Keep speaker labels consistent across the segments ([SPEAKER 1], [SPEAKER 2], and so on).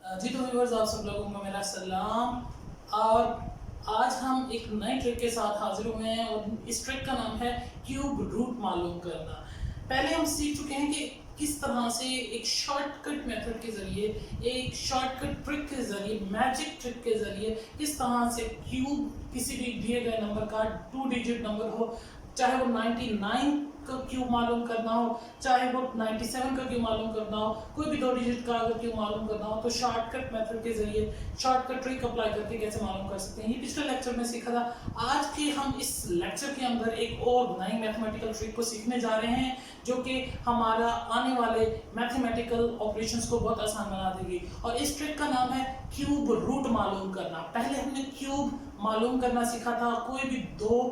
[SPEAKER 1] जी तो व्यूअर्स, आप सब लोगों को मेरा सलाम। और आज हम एक नए ट्रिक के साथ हाजिर हुए हैं और इस ट्रिक का नाम है क्यूब रूट मालूम करना। पहले हम सीख चुके हैं कि किस तरह से एक शॉर्टकट मेथड के जरिए, एक शॉर्टकट ट्रिक के जरिए, मैजिक ट्रिक के जरिए किस तरह से क्यूब किसी भी दिए गए नंबर का 2 डिजिट नंबर हो, चाहे वो 99 का क्यूब मालूम करना हो, चाहे वो 97 का क्यूब मालूम करना हो, कोई भी 2 डिजिट का अगर क्यूब मालूम करना हो तो शॉर्टकट मेथड के जरिए, शॉर्टकट ट्रिक अप्लाई करके कैसे मालूम कर सकते हैं, ये पिछले लेक्चर में सीखा था। आज के हम इस लेक्चर के अंदर एक और नई मैथमेटिकल ट्रिक को सीखने जा रहे हैं जो कि हमारा आने वाले मैथमेटिकल ऑपरेशंस को बहुत आसान बना देगी। और इस ट्रिक का नाम है क्यूब रूट मालूम करना। पहले हमने क्यूब मालूम करना सीखा था, कोई भी 2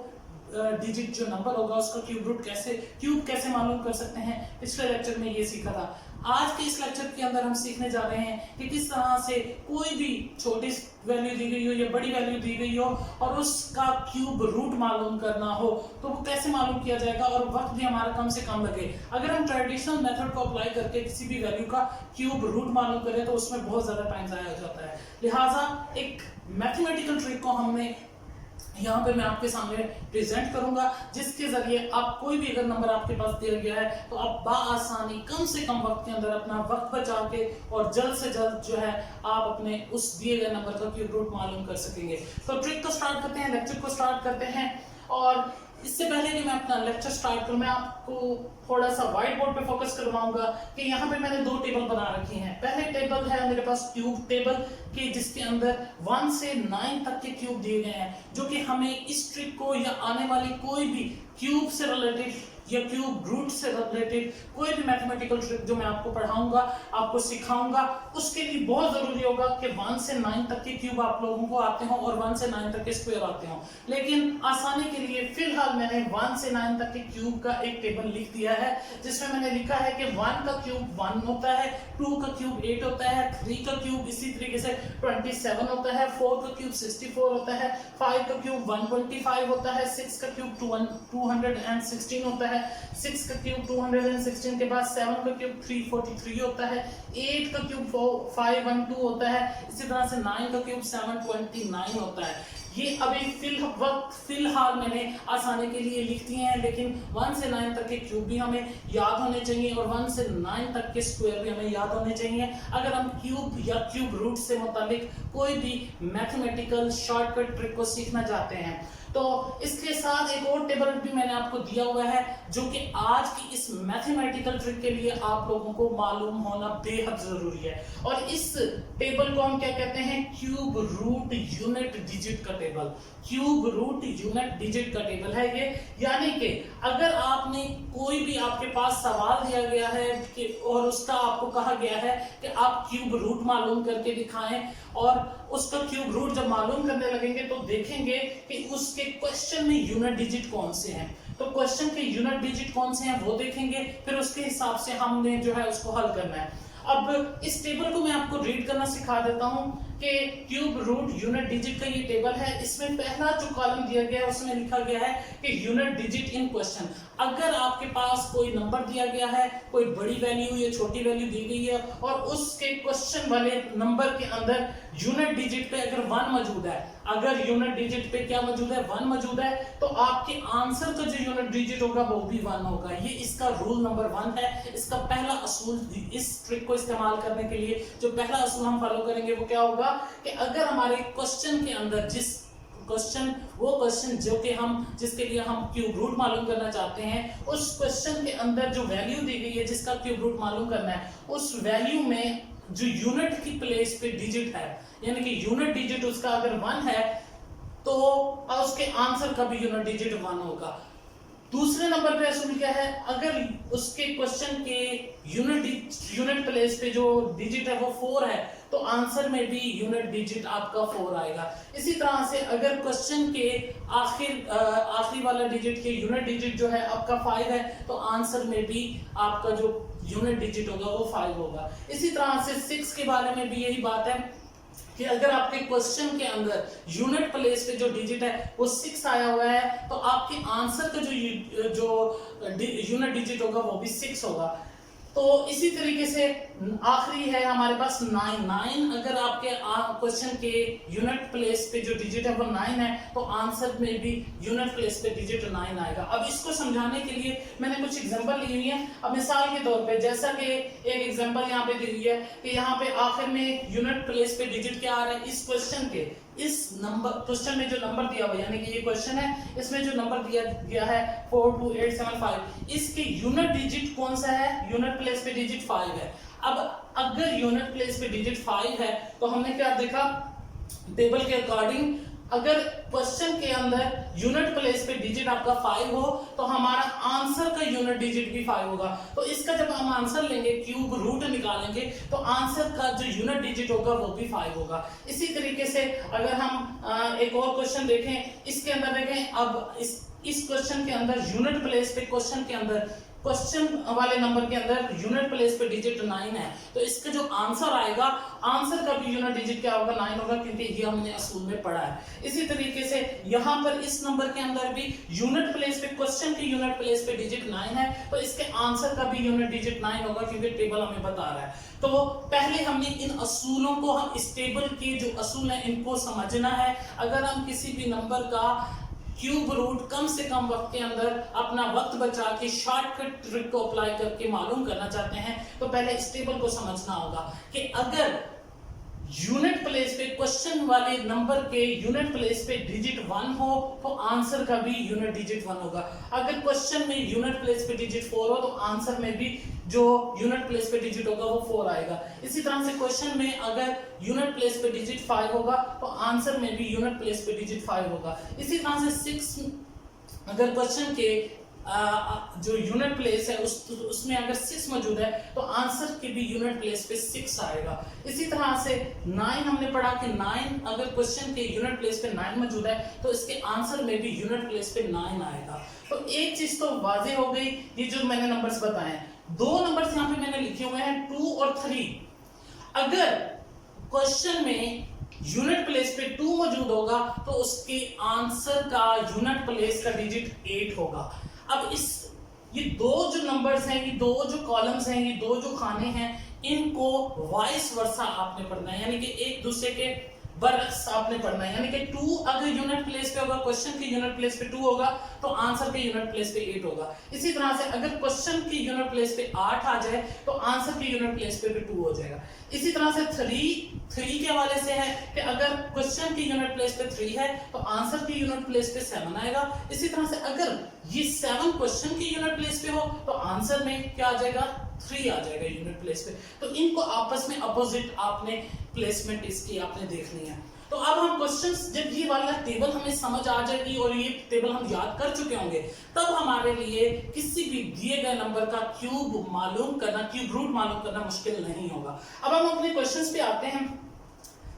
[SPEAKER 1] डिजिट जो नंबर होगा उसका क्यूब कैसे मालूम कर सकते हैं, पिछले लेक्चर में ये सीखा था। आज के इस लेक्चर के अंदर हम सीखने जा रहे हैं कि किस तरह से कोई भी छोटी वैल्यू दी गई हो या बड़ी वैल्यू दी गई हो और उसका क्यूब रूट मालूम करना हो तो वो कैसे मालूम किया जाएगा और वक्त भी हमारा कम से कम लगे। अगर हम ट्रेडिशनल मेथड को अप्लाई करके किसी भी वैल्यू का क्यूब रूट मालूम करें तो उसमें बहुत ज्यादा टाइम जाया हो जाता है। लिहाजा एक मैथमेटिकल ट्रिक को हमने यहाँ पे मैं आपके सामने प्रेजेंट करूंगा जिसके जरिए आप कोई भी अगर नंबर आपके पास दिया गया है तो आप बाआसानी कम से कम वक्त के अंदर अपना वक्त बचा के और जल्द से जल्द जो है आप अपने उस दिए गए नंबर का क्यूब रूट मालूम कर सकेंगे। तो ट्रिक को स्टार्ट करते हैं, लेक्चर को स्टार्ट करते हैं। और इससे पहले कि मैं अपना लेक्चर स्टार्ट करूं, मैं आपको थोड़ा सा व्हाइट बोर्ड पे फोकस करवाऊंगा कि यहाँ पे मैंने 2 टेबल बना रखी हैं। पहले टेबल है मेरे पास क्यूब टेबल कि जिसके अंदर 1 से 9 तक के क्यूब दिए गए हैं जो कि हमें इस ट्रिक को या आने वाली कोई भी क्यूब से रिलेटेड या क्यूब रूट से रिलेटेड कोई भी मैथमेटिकल ट्रिक जो मैं आपको पढ़ाऊंगा, आपको सिखाऊंगा, उसके लिए बहुत जरूरी होगा कि 1 से 9 तक के क्यूब आप लोगों को आते हो और 1 से 9 तक के स्क्वायर आते हो। लेकिन आसानी के लिए फिलहाल मैंने 1 से 9 तक के क्यूब का एक टेबल लिख दिया है जिसमें मैंने लिखा है कि 1 का क्यूब 1 होता है, 2 का क्यूब 8 होता है, 3 का क्यूब इसी तरीके से 27 होता है, 4 का क्यूब 64 होता है, 5 का क्यूब 125 होता है, 6 का क्यूब 216 होता है, 6 का क्यूब 216 के बाद 7 का क्यूब 343 होता है, 8 का क्यूब 512 होता है, इसी तरह से 9 का क्यूब 729 होता है। ये अभी फिलहाल मैंने आसानी के लिए लिख दिए हैं, लेकिन 1 से 9 तक के क्यूब भी हमें याद होने चाहिए और 1 से 9 तक के स्क्वायर भी हमें याद होने चाहिए अगर हम क्यूब या क्यूब रूट से मुताबिक कोई भी मैथमेटिकल शॉर्टकट ट्रिक को सीखना चाहते हैं। तो इसके साथ एक और टेबल भी मैंने आपको दिया हुआ है जो कि आज की इस मैथमेटिकल ट्रिक के लिए आप लोगों को मालूम होना बेहद जरूरी है। और इस टेबल को हम क्या कहते हैं? क्यूब रूट यूनिट डिजिट का table. Cube root unit digit का टेबल है ये। यानी कि अगर आपने कोई भी आपके पास सवाल दिया गया है कि और उसका आपको कहा गया है कि आप क्यूब रूट मालूम करके दिखाएं और उसका क्यूब रूट जब मालूम करने लगेंगे तो देखेंगे कि उसके क्वेश्चन में यूनिट डिजिट कौन से हैं। तो क्वेश्चन के यूनिट डिजिट कौन से हैं वो देखेंगे, फिर उसके हिसाब से हमने जो है उसको हल करना है। अब इस टेबल को मैं आपको रीड करना सिखा देता हूं कि क्यूब रूट यूनिट डिजिट का ये टेबल है। इसमें पहला जो कॉलम दिया गया है उसमें लिखा गया है कि यूनिट डिजिट इन क्वेश्चन। अगर आपके पास कोई नंबर दिया गया है, कोई बड़ी वैल्यू या छोटी वैल्यू दी गई है और उसके क्वेश्चन वाले नंबर के अंदर यूनिट डिजिट पे अगर 1 मौजूद है, अगर यूनिट डिजिट पे क्या मौजूद है? 1 मौजूद है, तो आपके आंसर का जो यूनिट डिजिट होगा वो भी 1 होगा। ये इसका रूल नंबर 1 है। इसका पहला असूल, इस ट्रिक को इस्तेमाल करने के लिए जो पहला असूल हम फॉलो करेंगे वो क्या होगा कि अगर हमारे क्वेश्चन के अंदर वो क्वेश्चन जो कि जिसके लिए हम क्यूब रूट मालूम करना चाहते हैं, उस क्वेश्चन के अंदर जो वैल्यू दी गई है जिसका क्यूब रूट मालूम करना है, उस वैल्यू में जो यूनिट की प्लेस पे डिजिट है, यानी कि यूनिट डिजिट उसका अगर 1 है तो उसके आंसर का भी यूनिट डिजिट 1 होगा। दूसरे नंबर पे असूल क्या है? अगर उसके क्वेश्चन के यूनिट प्लेस पे जो डिजिट है वो 4 है तो आंसर में भी यूनिट डिजिट आपका 4 आएगा। इसी तरह से अगर क्वेश्चन के आखिरी वाला डिजिट के यूनिट डिजिट जो है आपका 5 है तो आंसर में भी आपका जो यूनिट डिजिट होगा वो 5 होगा। इसी तरह से 6 के बारे में भी यही बात है कि अगर आपके क्वेश्चन के अंदर यूनिट प्लेस पे जो डिजिट है वो 6 आया हुआ है तो आपके आंसर का जो यूनिट डिजिट होगा वो भी 6 होगा। तो इसी तरीके से आखिरी है हमारे पास 9। अगर आपके क्वेश्चन के यूनिट प्लेस पे जो डिजिट है वो 9 है तो आंसर में भी यूनिट प्लेस पे डिजिट 9 आएगा। अब इसको समझाने के लिए मैंने कुछ एग्जांपल ली हुई है। अब मिसाल के तौर पे जैसा कि एक एग्जांपल यहाँ पे दी हुई है कि यहाँ पे आखिर में यूनिट प्लेस पे डिजिट क्या आ रहा है, इस क्वेश्चन के इस नंबर क्वेश्चन में जो नंबर दिया हुआ यानी कि ये क्वेश्चन है, इसमें जो नंबर दिया गया है 42875, इसके यूनिट डिजिट कौन सा है, यूनिट प्लेस पे डिजिट 5 है। अब अगर यूनिट प्लेस पे डिजिट 5 है तो हमने क्या देखा, टेबल के अकॉर्डिंग अगर क्वेश्चन के अंदर यूनिट प्लेस पे डिजिट आपका 5 हो तो हमारा आंसर का यूनिट डिजिट भी 5 होगा। तो इसका जब हम आंसर लेंगे, क्यूब रूट निकालेंगे, तो आंसर का जो यूनिट डिजिट होगा वो भी 5 होगा। इसी तरीके से अगर हम एक और क्वेश्चन देखें, इसके अंदर देखें, अब इस क्वेश्चन के अंदर यूनिट प्लेस पे क्वेश्चन वाले नंबर के अंदर यूनिट प्लेस पे डिजिट 9 है, तो इसका जो आंसर आएगा, आंसर का भी यूनिट डिजिट क्या होगा, 9 होगा, क्योंकि ये हमने असूल में पढ़ा है। इसी तरीके से यहाँ पर इस नंबर के अंदर भी यूनिट प्लेस पे, क्वेश्चन के यूनिट प्लेस पे डिजिट 9 है, तो इसके आंसर का भी यूनिट डिजिट 9 होगा, क्योंकि टेबल हमें बता रहा है। तो पहले हमने इन असूलों को, हम इस टेबल के जो असूल है इनको समझना है। अगर हम किसी भी नंबर का क्यूब रूट कम से कम वक्त के अंदर अपना वक्त बचा के शॉर्टकट ट्रिक को अप्लाई करके मालूम करना चाहते हैं तो पहले इस टेबल को समझना होगा कि अगर यूनिट प्लेस पे, क्वेश्चन वाले नंबर के यूनिट प्लेस पे डिजिट 1 हो तो आंसर का भी यूनिट डिजिट 1 होगा। अगर क्वेश्चन में यूनिट प्लेस पे डिजिट 4 हो तो आंसर में भी जो यूनिट प्लेस पे डिजिट होगा वो 4 आएगा। इसी तरह से क्वेश्चन में अगर यूनिट प्लेस पे डिजिट 5 होगा तो आंसर में भी यूनिट प्लेस पे डिजिट 5 होगा। इसी तरह से 6 अगर क्वेश्चन के जो यूनिट प्लेस है उसमें अगर 6 मौजूद है तो आंसर के भी यूनिट प्लेस पे 6 आएगा। इसी तरह से 9 हमने पढ़ा कि 9 अगर क्वेश्चन के यूनिट प्लेस पे 9 मौजूद है तो इसके आंसर में भी यूनिट प्लेस पे 9 आएगा। तो एक चीज तो वाजे हो गई, ये जो मैंने नंबर्स बताए, 2 नंबर्स यहाँ पे मैंने लिखे हुए हैं 2 और 3। अगर क्वेश्चन में यूनिट प्लेस पे 2 मौजूद होगा तो उसके आंसर का यूनिट प्लेस का डिजिट 8 होगा। अब ये 2 जो नंबर्स हैं, ये 2 जो कॉलम्स हैं, ये 2 जो खाने हैं, इनको वाइस वर्सा आपने पढ़ना है, यानी कि एक दूसरे के बरअक्स आपने पढ़ना है। यानी कि 2 अगर यूनिट प्लेस पे होगा, क्वेश्चन के यूनिट प्लेस पे 2 होगा तो आंसर के यूनिट प्लेस पे 8 होगा। इसी तरह से अगर क्वेश्चन की यूनिट प्लेस पे 8 आ जाए तो आंसर के यूनिट प्लेस पे भी 2 हो जाएगा। इसी तरह से 3 के हवाले से है कि अगर क्वेश्चन की यूनिट प्लेस पे 3 है तो आंसर की यूनिट प्लेस पे 7 आएगा। इसी तरह से अगर ये 7 क्वेश्चन की यूनिट प्लेस पे हो तो आंसर में क्या आ जाएगा, 3 आ जाएगा यूनिट प्लेस पे। तो इनको आपस में अपोजिट आपने प्लेसमेंट इसकी आपने देखनी है। तो अब हम क्वेश्चंस, जब ये वाला टेबल हमें समझ आ जाएगी और ये टेबल हम याद कर चुके होंगे, तब हमारे लिए किसी भी दिए गए नंबर का क्यूब मालूम करना, क्यूब रूट मालूम करना मुश्किल नहीं होगा। अब हम अपने क्वेश्चंस पे आते हैं।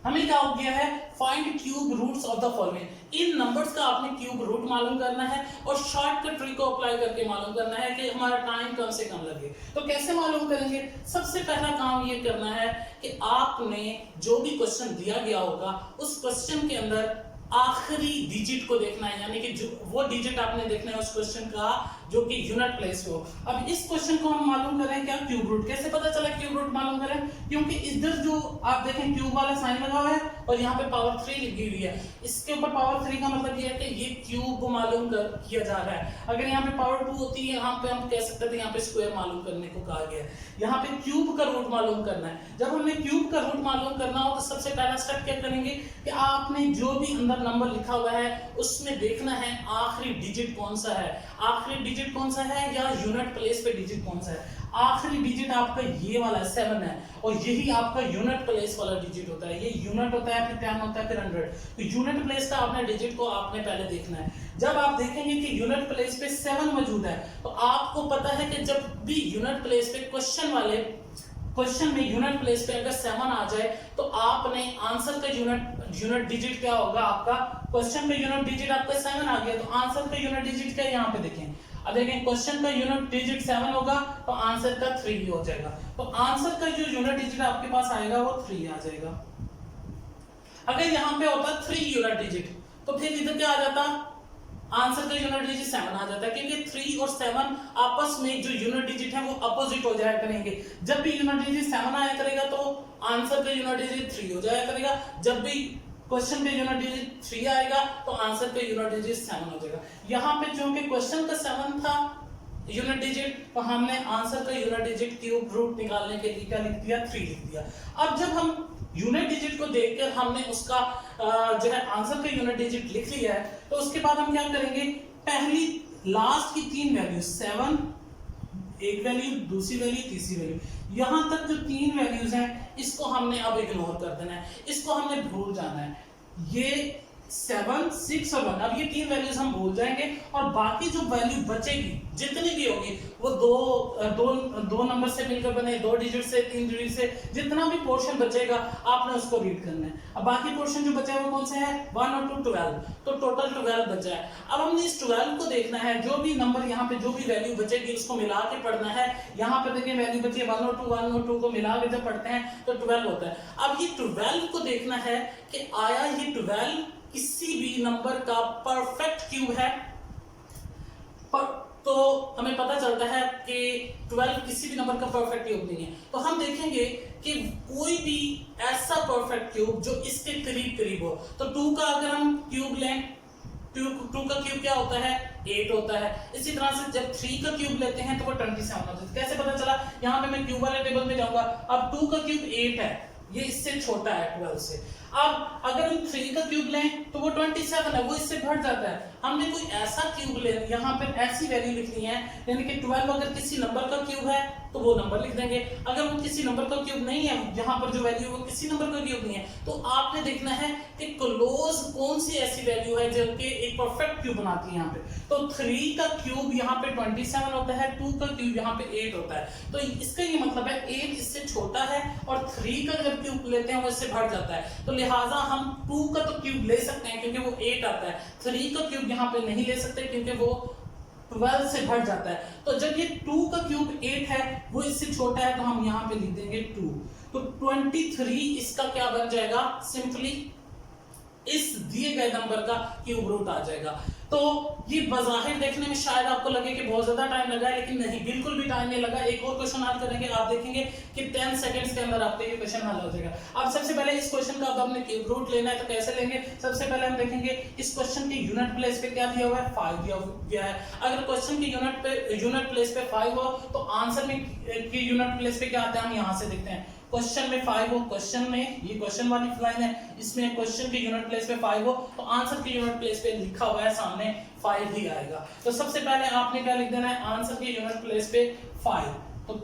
[SPEAKER 1] हमें क्या हो गया है, find cube roots of the following. इन नंबर्स का आपने क्यूब रूट मालूम करना है और शॉर्टकट ट्रिक को अप्लाई करके मालूम करना है कि हमारा टाइम कम से कम लगे। तो कैसे मालूम करेंगे, सबसे पहला काम ये करना है कि आपने जो भी क्वेश्चन दिया गया होगा उस क्वेश्चन के अंदर आखिरी डिजिट को देखना है, यानी कि जो वो डिजिट आपने देखना है उस क्वेश्चन का जो कि यूनिट प्लेस हो। अब इस क्वेश्चन को हम मालूम करें क्या, क्यूब रूट। कैसे पता चला क्यूब रूट मालूम करें, क्योंकि इधर जो आप देखें क्यूब वाला साइन लगा हुआ है और यहाँ पे पावर 3 लिखी हुई है। इसके ऊपर पावर 3 का मतलब ये है कि ये क्यूब मालूम किया जा रहा है। अगर यहाँ पे पावर 2 होती है, यहाँ पे हम कह सकते थे यहाँ पे स्क्वायर मालूम करने को कहा गया है। यहाँ पे क्यूब का रूट मालूम करना है। जब हमें क्यूब का रूट मालूम करना हो तो सबसे पहला स्टेप क्या करेंगे कि आपने जो भी अंदर नंबर लिखा हुआ है उसमें देखना है आखिरी डिजिट कौन सा है, आखिरी डिजिट कौन सा है या यूनिट प्लेस पे डिजिट कौन सा है। आखिरी डिजिट आपका ये वाला 7 है और यही आपका यूनिट प्लेस वाला डिजिट होता है। ये यूनिट होता है, फिर 10 होता है, फिर 100। तो यूनिट प्लेस का आपने डिजिट को आपने पहले देखना है। जब आप देखेंगे कि यूनिट प्लेस पे 7 मौजूद है तो आपको पता है कि जब भी यूनिट प्लेस पे क्वेश्चन में यूनिट प्लेस पे अगर 7 आ जाए तो आपने आंसर का यूनिट डिजिट क्या होगा, आपका क्वेश्चन का यूनिट डिजिट आपका 7 आ गया तो आंसर का यूनिट डिजिट क्या है, यहाँ पे देखें। अब देखें क्वेश्चन का यूनिट डिजिट 7 होगा तो आंसर का 3 हो जाएगा। तो आंसर का जो यूनिट डिजिट आपके पास आएगा वो 3 आ जाएगा। अगर यहाँ पे होता 3 यूनिट डिजिट तो फिर इधर क्या आ जाता, आंसर का यूनिट डिजिट 7 आ जाता है, क्योंकि 3 और 7 आपस में जो यूनिट डिजिट है वो अपोजिट हो जाया करेंगे। जब भी यूनिट डिजिट 7 आया करेगा तो आंसर का यूनिट डिजिट 3 हो जाया करेगा, जब भी क्वेश्चन का यूनिट डिजिट 3 आएगा तो आंसर का यूनिट डिजिट 7 हो जाएगा। यहाँ पे चूंकि क्वेश्चन का 7 था यूनिट डिजिट, तो हमने आंसर का यूनिट डिजिट क्यूब रूट निकालने के लिए क्या लिख दिया, 3 लिख दिया। अब जब हम यूनिट डिजिट को देखकर हमने उसका जो है आंसर का यूनिट डिजिट लिख लिया है, तो उसके बाद हम क्या करेंगे, पहली लास्ट की 3 वैल्यू 7, एक वैल्यू, दूसरी वैल्यू, तीसरी वैल्यू, यहां तक जो 3 वैल्यूज हैं इसको हमने अब इग्नोर कर देना है, इसको हमने भूल जाना है। ये 7, 6 और 1, अब ये 3 वैल्यूज हम भूल जाएंगे और बाकी जो वैल्यू बचेगी जितनी भी होगी वो दो नंबर से मिलकर बने, 2 डिजिट से, 3 डिजिट से, जितना भी पोर्शन बचेगा आपने उसको रीड करना है। अब बाकी पोर्शन जो बचा है वो कौन से है, 1 और 2 12, तो टोटल 12 बचा है। अब हमने इस 12 को देखना है, जो भी नंबर यहाँ पे जो भी वैल्यू बचेगी उसको मिला के पढ़ना है। यहाँ पे देखिए वैल्यू बची है 1 और 2 को मिला के जब पढ़ते हैं तो 12 होता है। अब ये 12 को देखना है कि आया ये 12 किसी भी नंबर का परफेक्ट क्यूब है, तो हमें पता चलता है कि 12 किसी भी नंबर का परफेक्ट क्यूब नहीं है। तो हम देखेंगे कि कोई भी ऐसा परफेक्ट क्यूब जो इसके करीब करीब हो, तो 2 का अगर हम क्यूब लें, 2 का क्यूब क्या होता है, 8 होता है। इसी तरह से जब 3 का क्यूब लेते हैं तो वो 27 होता है। कैसे पता चला, यहाँ पे मैं क्यूब वाले टेबल में जाऊंगा, अब 2 का क्यूब 8 है, ये इससे छोटा है 12 से। अब अगर हम 3 का क्यूब लें तो वो 27 है, वो इससे बढ़ जाता है। हमने कोई ऐसा क्यूब ले, यहाँ पर ऐसी वैल्यू लिखनी है, यानी कि 12 अगर किसी नंबर का क्यूब है तो वो नंबर लिख देंगे, अगर वो किसी नंबर का क्यूब नहीं है, यहाँ पर जो वैल्यू वो किसी नंबर का क्यूब नहीं है, तो आपने देखना है कि क्लोज कौन सी ऐसी वैल्यू है जो कि एक परफेक्ट क्यूब बनाती है। यहाँ पे तो 3 का क्यूब यहाँ पे 27 होता है, 2 का क्यूब यहाँ पे 8 होता है। तो इसका ये मतलब है 8 इससे छोटा है और 3 का जब क्यूब लेते हैं वो इससे बढ़ जाता है। तो लिहाजा हम 2 का तो क्यूब ले सकते हैं क्योंकि वो 8 आता है, 3 का क्यूब यहाँ पे नहीं ले सकते क्योंकि वो 12 से बढ़ जाता है। तो जब ये 2 का क्यूब 8 है, वो इससे छोटा है, तो हम यहाँ पे लिख देंगे 2। तो 23 इसका क्या बन जाएगा, सिंपली इस दिए गए नंबर का क्यूब रूट आ जाएगा। तो ये बज़ाहिर देखने में शायद आपको लगे कि बहुत ज्यादा टाइम लगा है, लेकिन नहीं, बिल्कुल भी टाइम नहीं लगा। एक और क्वेश्चन हल करेंगे, आप देखेंगे कि 10 सेकंड्स के अंदर आपके ये क्वेश्चन हल हो जाएगा। अब सबसे पहले इस क्वेश्चन का अब हमने क्यूब रूट लेना है, तो कैसे लेंगे, सबसे पहले हम देखेंगे इस क्वेश्चन के यूनिट प्लेस पे क्या दिया हुआ है, 5 दिया गया है। अगर क्वेश्चन के यूनिट प्लेस पे 5 हो तो आंसर में के यूनिट प्लेस पे क्या आता है, हम यहाँ से देखते हैं। क्वेश्चन में 5 हो, क्वेश्चन में ये क्वेश्चन वाली लाइन है, इसमें क्वेश्चन के यूनिट प्लेस पे 5 हो तो आंसर के यूनिट प्लेस पे लिखा हुआ है सामने 5 ही आएगा। तो सबसे पहले आपने क्या लिख देना है, आंसर के यूनिट प्लेस पे 5। तो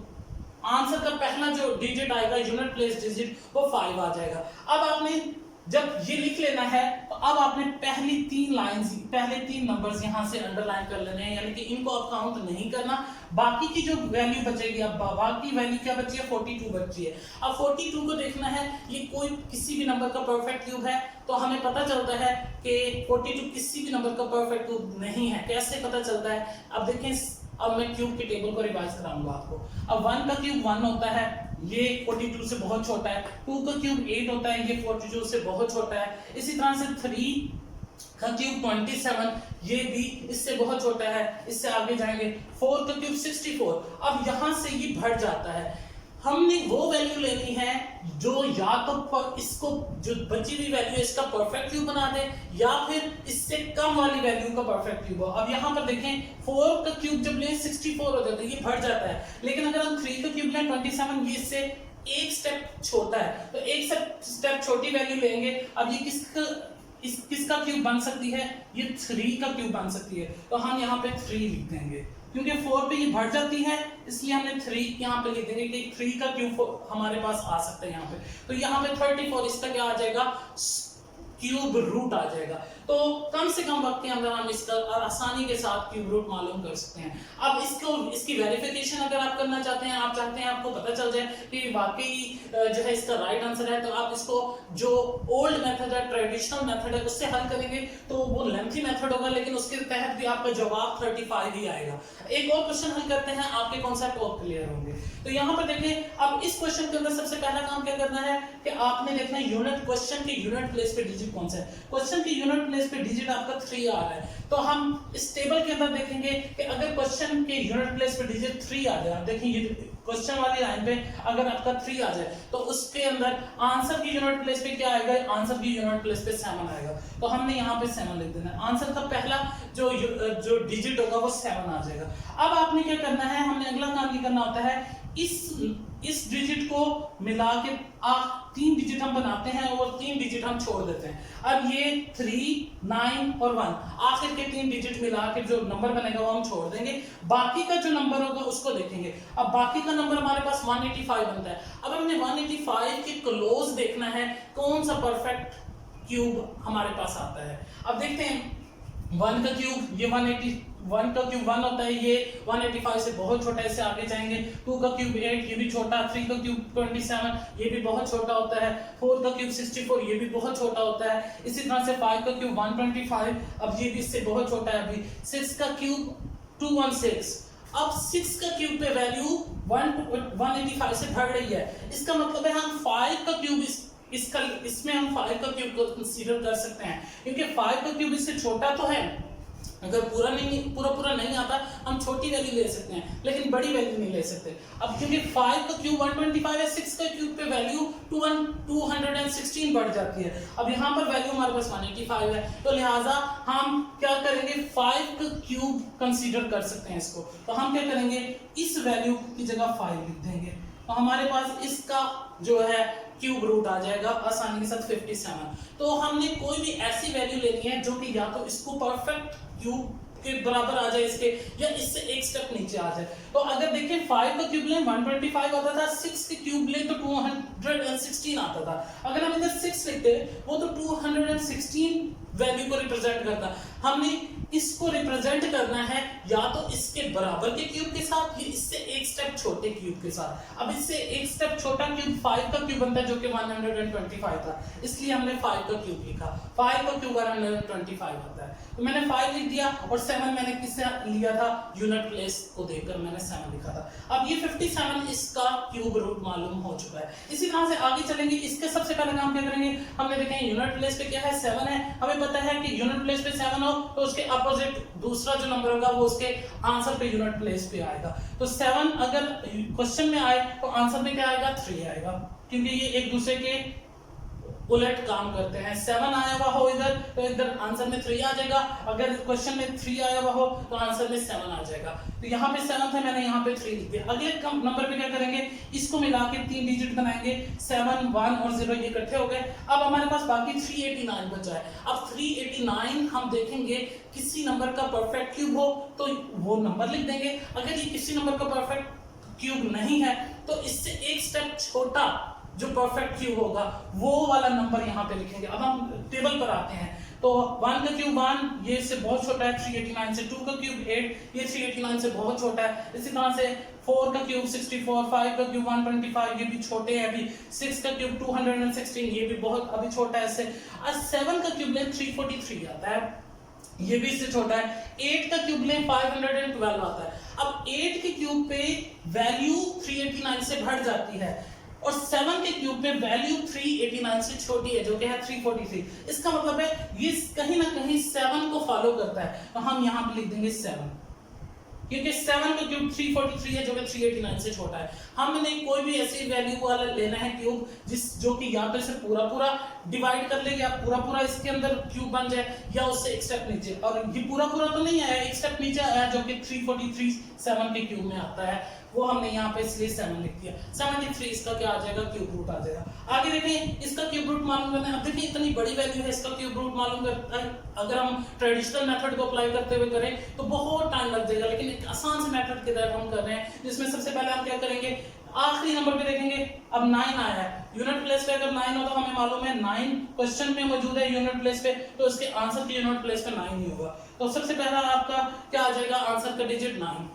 [SPEAKER 1] आंसर का पहला जो डिजिट आएगा, यूनिट प्लेस डिजिट, वो 5 आ जाएगा। अब आपने जब ये लिख लेना है तो अब आपने पहले 3 नंबर्स यहां से अंडरलाइन कर लेने हैं, यानी कि इनको अब काउंट नहीं करना। बाकी की जो वैल्यू बचेगी, अब बाकी वैल्यू क्या बची है, 42 बची है। अब 42 को देखना है, ये कोई किसी भी नंबर का परफेक्ट क्यूब है, तो हमें पता चलता है कि 42 किसी भी नंबर का परफेक्ट क्यूब नहीं है। कैसे पता चलता है, अब देखें, अब मैं क्यूब के टेबल को रिवाइज कराऊंगा आपको। अब 1 का क्यूब 1 होता है, ये 42 से बहुत छोटा है। 2 का क्यूब 8 होता है, ये 42 से बहुत छोटा है। इसी तरह से 3 का क्यूब 27, ये भी इससे बहुत छोटा है, इससे आगे जाएंगे। 4 का क्यूब 64, अब यहां से ये बढ़ जाता है। हमने वो वैल्यू लेनी है जो या तो इसको जो बची हुई वैल्यू है इसका परफेक्ट क्यूब बना दे, या फिर इससे कम वाली वैल्यू का परफेक्ट क्यूब हो। अब यहाँ पर देखें, 4 का क्यूब जब लें 64 हो जाता है, ये बढ़ जाता है। लेकिन अगर हम 3 का क्यूब लें 27, ये इससे एक स्टेप छोटा है, तो एक स्टेप छोटी वैल्यू लेंगे। अब ये किसका क्यूब बन सकती है, ये 3 का क्यूब बन सकती है, तो हम यहाँ पे 3 लिख देंगे। क्योंकि 4 पे ये बढ़ जाती है, इसलिए हमने 3 यहाँ पे लिख देंगे कि 3 का क्यूब हमारे पास आ सकता है यहाँ पे। तो यहाँ पे 34 इसका क्या आ जाएगा, क्यूब रूट आ जाएगा। तो कम से कम वक्त के अंदर हम इसका आसानी के साथ क्यूब रूट मालूम कर सकते हैं। अब इसकी वेरिफिकेशन अगर आप करना चाहते हैं, आप चाहते हैं आपको पता चल जाए कि वाकई जो है इसका राइट आंसर है, तो आप इसको जो ओल्ड मेथड है, ट्रेडिशनल मेथड है, उससे हल करेंगे तो वो लेंथी मेथड होगा, लेकिन उसके तहत भी आपका जवाब 35 ही आएगा। एक और क्वेश्चन हल करते हैं, आपके कॉन्सेप्ट और क्लियर होंगे। तो यहाँ पर देखिए, अब इस क्वेश्चन के अंदर सबसे पहला काम क्या करना है कि आपने देखना है यूनिट, क्वेश्चन के यूनिट प्लेस पे डिजिट डिजिट कौन सा है। क्वेश्चन के यूनिट प्लेस पे डिजिट आपका 3 आ रहा है, तो हम इस टेबल के अंदर देखेंगे कि अगर क्वेश्चन के यूनिट प्लेस पे डिजिट 3 आ जाए, देखिए ये क्वेश्चन वाली लाइन पे अगर आपका 3 आ जाए तो उसके अंदर आंसर की यूनिट प्लेस पे क्या आएगा, आंसर की यूनिट प्लेस पे 7 आएगा, तो हमने यहाँ पे 7 लिख देना है। आंसर का पहला जो डिजिट होगा वो 7 आ जाएगा। अब आपने क्या करना है, हमने अगला काम ये करना होता है, इस डिजिट को मिला के 3 डिजिट हम बनाते हैं और 3 डिजिट हम छोड़ देते हैं। अब ये 3, 9 और 1 आखिर के 3 डिजिट मिला के जो नंबर बनेगा वो हम छोड़ देंगे, बाकी का जो नंबर होगा उसको देखेंगे। अब बाकी का नंबर हमारे पास 185 बनता है। अब हमने 185 के क्लोज देखना है, कौन सा परफेक्ट क्यूब हमारे पास आता है। अब देखते हैं 1 का क्यूब, ये 1 का क्यूब 1 होता है, ये 185 से बहुत छोटा है, इससे आगे जाएंगे। 2 का क्यूब 8, ये भी छोटा। 3 का क्यूब 27, ये भी बहुत छोटा होता है। 4 का क्यूब 64, ये भी बहुत छोटा होता है। इसी तरह से 5 का क्यूब 125, अब ये भी इससे बहुत छोटा है। अभी 6 का क्यूब 216, अब 6 का क्यूब पे वैल्यू 185 से बढ़ रही है, इसका मतलब है हम 5 का क्यूब इसमें हम 5 का क्यूब को कंसीडर कर सकते हैं, क्योंकि 5 का क्यूब इससे छोटा तो है। अगर पूरा नहीं आता हम छोटी वैल्यू ले सकते हैं, लेकिन बड़ी वैल्यू नहीं ले सकते। अब क्योंकि 5 का क्यूब 125 है, 6 का क्यूब पे वैल्यू 216 बढ़ जाती है। अब यहाँ पर वैल्यू हमारे पास 185 है, तो लिहाजा हम क्या करेंगे, 5 का क्यूब कंसीडर कर सकते हैं इसको। तो हम क्या करेंगे, इस वैल्यू की जगह 5 लिख देंगे, तो हमारे पास इसका जो है क्यूब रूट आ जाएगा आसानी के साथ 57। तो हमने कोई भी ऐसी वैल्यू लेनी है जो कि या तो इसको परफेक्ट क्यूब के बराबर आ जाए इसके, या इससे एक स्टेप नीचे आ जाए। तो अगर देखें 5 का क्यूब लें 125 आता था, 6 के क्यूब लें तो 216 आता था। अगर हम इधर 6 लिखते वो तो 216 वैल्यू को रिप्रेजेंट करता। हमने इसको रिप्रेजेंट करना है या तो इसके बराबर के क्यूब के साथ या इससे एक स्टेप छोटे क्यूब के साथ। अब इससे एक स्टेप छोटा क्यूब 5 का क्यूब बनता है जो कि 125 था, इसलिए हमने 5 का क्यूब लिखा। 5 का क्यूब 125 आता है, तो मैंने 5 लिख दिया और 7 मैंने किससे लिया था, यूनिट प्लेस को देखकर मैंने 7 लिखा था। अब ये 57 इसका क्यूब रूट मालूम हो चुका है। इसी तरह से आगे चलेंगे, इसके सबसे पहले काम क्या करेंगे, हमने देखें यूनिट प्लेस पे क्या है 7 है, हमें पता है कि यूनिट प्लेस पे 7 हो तो उसके अपोजिट दूसरा जो नंबर होगा वो उसके आंसर पे यूनिट प्लेस पे आएगा। तो 7 अगर क्वेश्चन में आए तो आंसर में क्या आएगा, 3 आएगा, क्योंकि ये एक दूसरे के उलट काम करते हैं। 7 आया हुआ हो इधर तो इधर आंसर में 3 आ जाएगा, अगर क्वेश्चन में 3 आया हुआ हो तो आंसर में 7 आ जाएगा। तो यहाँ पे 7 था, मैंने यहाँ पे 3 लिख दिया। अगले नंबर पे क्या करेंगे, इसको मिला के 3 डिजिट बनाएंगे, 7, 1 और 0 ये इकट्ठे हो गए। अब हमारे पास बाकी 389 बचा है। अब 389 हम देखेंगे किसी नंबर का परफेक्ट क्यूब हो तो वो नंबर लिख देंगे, अगर ये किसी नंबर का परफेक्ट क्यूब नहीं है तो इससे एक स्टेप छोटा जो परफेक्ट क्यूब होगा वो वाला नंबर यहाँ पे लिखेंगे। अब हम टेबल पर आते हैं, तो 1 का क्यूब 1 ये इससे बहुत छोटा है 389 से, 2 का क्यूब 8 ये 389 से बहुत छोटा है। इसी तरह से 4 का क्यूब 64, 5 का क्यूब 125 ये भी छोटे हैं अभी, 6 का क्यूब 216 ये भी बहुत अभी छोटा है इससे। और 7 का क्यूब लें 343 आता है, ये भी इससे छोटा है। 8 का क्यूब लें 512 आता है। अब 8 के क्यूब पे वैल्यू 389 से बढ़ जाती है और 7 के क्यूब पे वैल्यू 389 से छोटी है जो कि है 343। इसका मतलब है ये कहीं ना कहीं 7 को फॉलो करता है, तो हम यहाँ पे लिख देंगे 7, क्योंकि 7 का क्यूब 343 है जो कि 389 से छोटा है। हमने कोई भी ऐसी वैल्यू वाला लेना है क्यूब जो कि या तो इसे पूरा डिवाइड कर ले या पूरा इसके अंदर क्यूब बन जाए या उससे एक स्टेप नीचे, और ये पूरा तो नहीं आया, एक स्टेप नीचे आया जो कि 343 7 के क्यूब में आता है, वो हमने यहाँ पे इसलिए 7 लिख दिया। 73 इसका क्या आ जाएगा, क्यूब रूट आ जाएगा। आगे देखें इसका क्यूब रूट मालूम करना है। अब देखिए इतनी बड़ी वैल्यू है, इसका क्यूब रूट मालूम करना है, अगर हम ट्रेडिशनल मेथड को अप्लाई करते हुए करें तो बहुत टाइम लग जाएगा, लेकिन एक आसान से मेथड के तहत हम कर रहे हैं, जिसमें सबसे पहले हम क्या करेंगे, आखिरी नंबर पे देखेंगे। अब 9 आया है, यूनिट प्लेस पे अगर 9 हो तो हमें मालूम है 9 क्वेश्चन में मौजूद है यूनिट प्लेस पे, तो इसके आंसर की यूनिट प्लेस पे 9 ही होगा। तो सबसे पहला आपका क्या आ जाएगा, आंसर का डिजिट 9।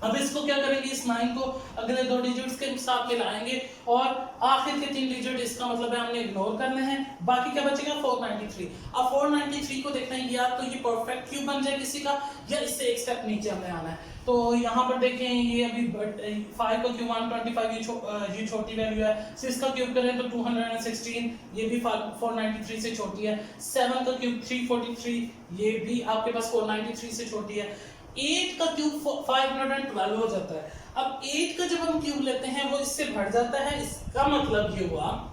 [SPEAKER 1] अब इसको क्या करेंगे, इस 9 को अगले 2 डिजिट्स के साथ मिलाएंगे और आखिर के 3 डिजिट इसका मतलब है हमने इग्नोर करने हैं, बाकी क्या बचेगा 493। अब 493 को देखना है या तो ये परफेक्ट क्यूब बन जाए किसी का, या इससे एक स्टेप नीचे हमें आना है। तो यहाँ पर देखें ये अभी 5 का क्यूब 125, ये छोटी वैल्यू है। 6 का क्यूब करें तो 216, ये भी 493 से छोटी है। 7 का क्यूब 343, ये भी आपके पास 493 से छोटी है। 8 का क्यूब 512 हो जाता है। अब 8 का जब हम क्यूब लेते हैं वो इससे बढ़ जाता है, इसका मतलब ये हुआ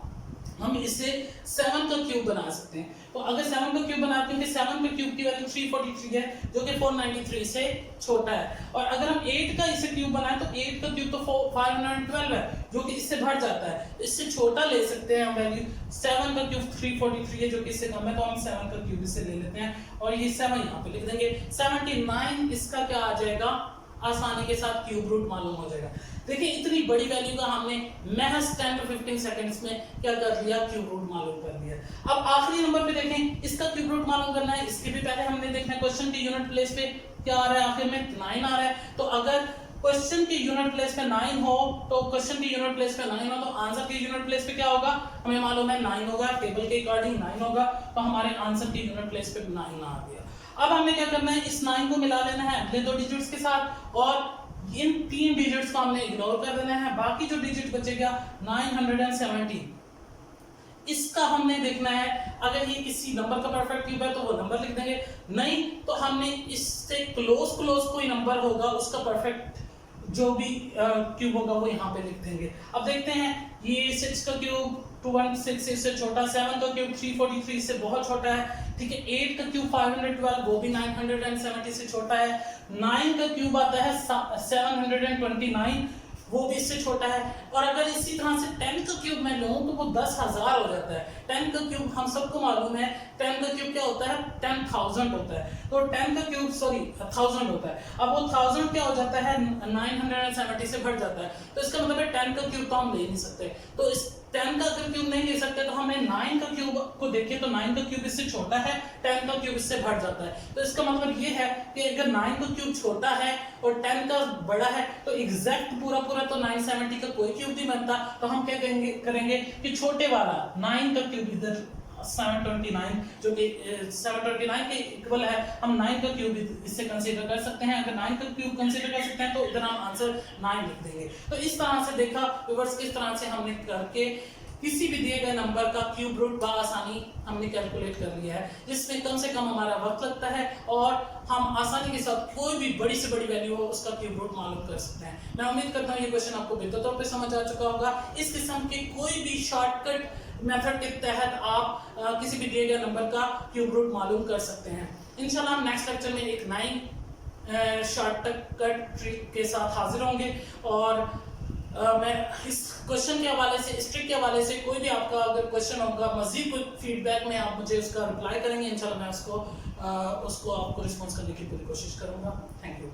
[SPEAKER 1] हम इसे 7 का क्यूब बना सकते हैं। तो अगर 7 का क्यूब बनाते हैं, 7 का क्यूब की वैल्यू 343 है जो कि 493 से छोटा है। और अगर हम 8 का इसे क्यूब बनाएं तो 8 का क्यूब तो 512 है जो कि इससे बढ़ जाता है, इससे छोटा ले सकते हैं हम वैल्यू। 7 का क्यूब 343 है जो कि इससे कम है, तो हम 7 का क्यूब इससे ले लेते हैं और ये 7 यहाँ पे लिख देंगे। 79 इसका क्या आ जाएगा, आसानी के साथ क्यूब रूट मालूम हो जाएगा। देखिए इतनी बड़ी वैल्यू का हमने महज 10 to 15 सेकंड्स में क्या कर लिया, क्यूब रूट मालूम कर लिया। अब आखिरी नंबर पे देखें, इसका क्यूब रूट मालूम करना है। इसके भी पहले हमने देखना है क्वेश्चन के यूनिट प्लेस पे क्या आ रहा है, आखिर में 9 आ रहा है। तो अगर क्वेश्चन के यूनिट प्लेस पे 9 हो तो क्वेश्चन के यूनिट प्लेस पे 9 हो तो आंसर के यूनिट प्लेस पे क्या होगा, हमें मालूम है 9 होगा, टेबल के अकॉर्डिंग 9 होगा, तो हमारे आंसर के यूनिट प्लेस पे 9 आ गया। अब हमें क्या करना है, इस 9 को मिला लेना है अगले 2 डिजिट्स के साथ और इन 3 डिजिट्स को हमने इग्नोर कर देना है। बाकी जो डिजिट बचेगा 970, इसका हमने देखना है। अगर ये किसी नंबर का परफेक्ट क्यूब है तो वो नंबर लिख देंगे, नहीं तो हमने इससे क्लोज कोई नंबर होगा उसका परफेक्ट जो भी क्यूब होगा वो यहाँ पे लिख देंगे। अब देखते हैं, ये 6 का क्यूब 216 से छोटा, 7 का क्यूब 343 से बहुत छोटा है, ठीक है। 8 का क्यूब 512 वो भी 970 से छोटा है। 9 का क्यूब आता है 729 वो भी इससे छोटा है। और अगर इसी तरह से 10 का क्यूब मैं लूं तो वो 10,000 हो जाता है। 10 का क्यूब हम सबको मालूम है, 10 का क्यूब क्या होता है, 10,000 होता है। तो 10 का क्यूब 1000 होता है। अब वो 1000 क्या हो जाता है, 970 से बढ़ जाता है। तो इसका मतलब है 10 का क्यूब तो हम ले नहीं सकते। तो इस 10 का अगर क्यूब नहीं ले सकते तो हमें 9 का क्यूब को देखिए तो 9 का क्यूब इससे छोटा है, 10 का क्यूब इससे बढ़ जाता है। तो इसका मतलब ये है कि अगर 9 का क्यूब छोटा है और 10 का बड़ा है तो एग्जैक्ट पूरा तो 970 का कोई क्यूब नहीं बनता। तो हम क्या करेंगे कि छोटे वाला 9 का क्यूब इधर 729 जो कि 729 के इक्वल है, हम 9 का क्यूब इससे कंसीडर कर सकते हैं। अगर 9 का क्यूब कंसीडर कर सकते हैं तो इधर हम आंसर 9 लिख देंगे। तो इस तरह से देखा व्यूअर्स, किस तरह से हमने करके किसी भी दिए गए नंबर का क्यूब रूट आसानी हमने कैलकुलेट कर लिया है, जिसमें कम से कम हमारा वक्त लगता है और हम आसानी के साथ कोई भी बड़ी से बड़ी वैल्यू हो उसका क्यूब रूट मालूम कर सकते हैं। मैं उम्मीद करता हूँ ये क्वेश्चन आपको बेहतर तौर पे समझ आ चुका होगा। इस किस्म के कोई भी शॉर्टकट मेथड के तहत आप किसी भी दिए गए नंबर का क्यूब रूट मालूम कर सकते हैं। इंशाल्लाह हम नेक्स्ट लेक्चर में एक नई शॉर्टकट ट्रिक के साथ हाजिर होंगे और मैं इस क्वेश्चन के हवाले से, इस ट्रिक के हवाले से कोई भी आपका अगर क्वेश्चन होगा, मजीद कोई फीडबैक में आप मुझे उसका रिप्लाई करेंगे, इंशाल्लाह मैं उसको आपको रिस्पॉन्स करने की पूरी कोशिश करूंगा। Thank you.